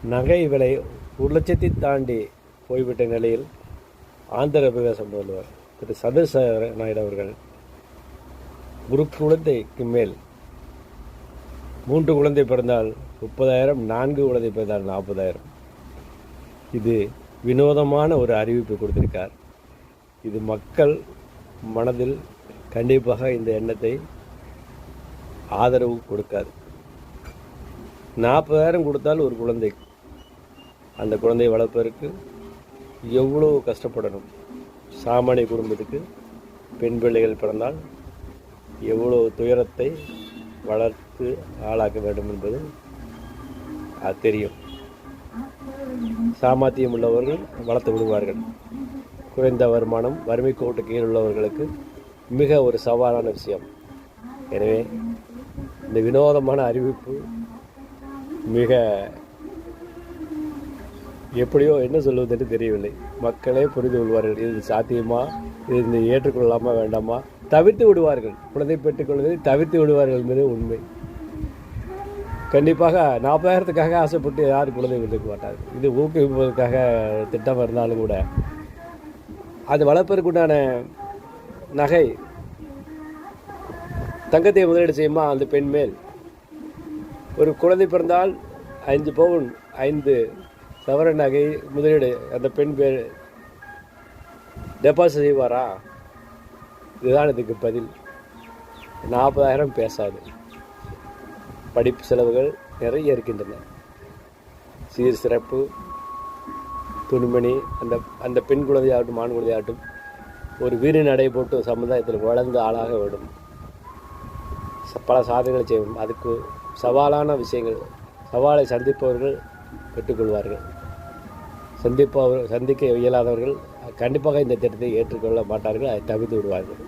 நகை விலை 1,00,000 தாண்டி போய்விட்ட நிலையில் ஆந்திர பிரதேச முதல்வர் திரு சந்திரசேகர நாயுடு அவர்கள் ஒரு குழந்தைக்கு மேல் 3 குழந்தை பிறந்தால் 30,000, 4 குழந்தை பிறந்தால் 40,000. இது வினோதமான ஒரு அறிவிப்பு கொடுத்திருக்கார். இது மக்கள் மனதில் கண்டிப்பாக இந்த எண்ணத்தை ஆதரவு கொடுக்காது. 40,000 கொடுத்தால் ஒரு குழந்தை, அந்த குழந்தையை வளர்ப்பதற்கு எவ்வளோ கஷ்டப்படணும். சாமானிய குடும்பத்துக்கு பெண் பிள்ளைகள் பிறந்தால் எவ்வளோ துயரத்தை வளர்த்து ஆளாக்க வேண்டும் என்பது அது தெரியும். சாமர்த்தியம் உள்ளவர்கள் வளர்த்து விடுவார்கள். குறைந்த வருமானம், வறுமை கோட்டு கீழ் உள்ளவர்களுக்கு மிக ஒரு சவாலான விஷயம். எனவே இந்த வினோதமான அறிவிப்பு மிக எப்படியோ என்ன சொல்வதென்று தெரியவில்லை. மக்களே புரிந்து கொள்வார்கள். இது சாத்தியமா, இது ஏற்றுக்கொள்ளலாமா வேண்டாமா, தவிர்த்து விடுவார்கள். குழந்தை பெற்றுக்கொள்வதை தவிர்த்து விடுவார்கள் என்பது உண்மை. கண்டிப்பாக 40,000த்துக்காக ஆசைப்பட்டு யாரும் குழந்தை பெற்றுக்க மாட்டார்கள். இது ஊக்குவிப்பதற்காக திட்டம் இருந்தாலும் கூட அது வளர்ப்பதற்குண்டான நகை தங்கத்தை முதலீடு செய்யுமா அந்த பெண் மேல்? ஒரு குழந்தை பிறந்தால் 5 பவுன் 5 சவர நகை முதலீடு அந்த பெண் பேர் டெபாசிட் செய்வாரா? இதுதான் இதுக்கு பதில். 40,000 பேசாது. படிப்பு செலவுகள் நிறைய இருக்கின்றன. சீர் சிறப்பு, துணிமணி, அந்த பெண் குழந்தையாகட்டும் ஆண் குழந்தையாகட்டும் ஒரு வீடு நடை போட்டு சமுதாயத்தில் வளர்ந்து ஆளாக வேண்டும். பல சாதனைகளை செய்ய வேண்டும். அதுக்கு சவாலான விஷயங்கள், சவாலை சந்திப்பவர்கள் பெற்றுக்கொள்வார்கள். சந்திக்க இயலாதவர்கள் கண்டிப்பாக இந்த திட்டத்தை ஏற்றுக்கொள்ள மாட்டார்கள். அதை தவிர்த்து விடுவார்கள்.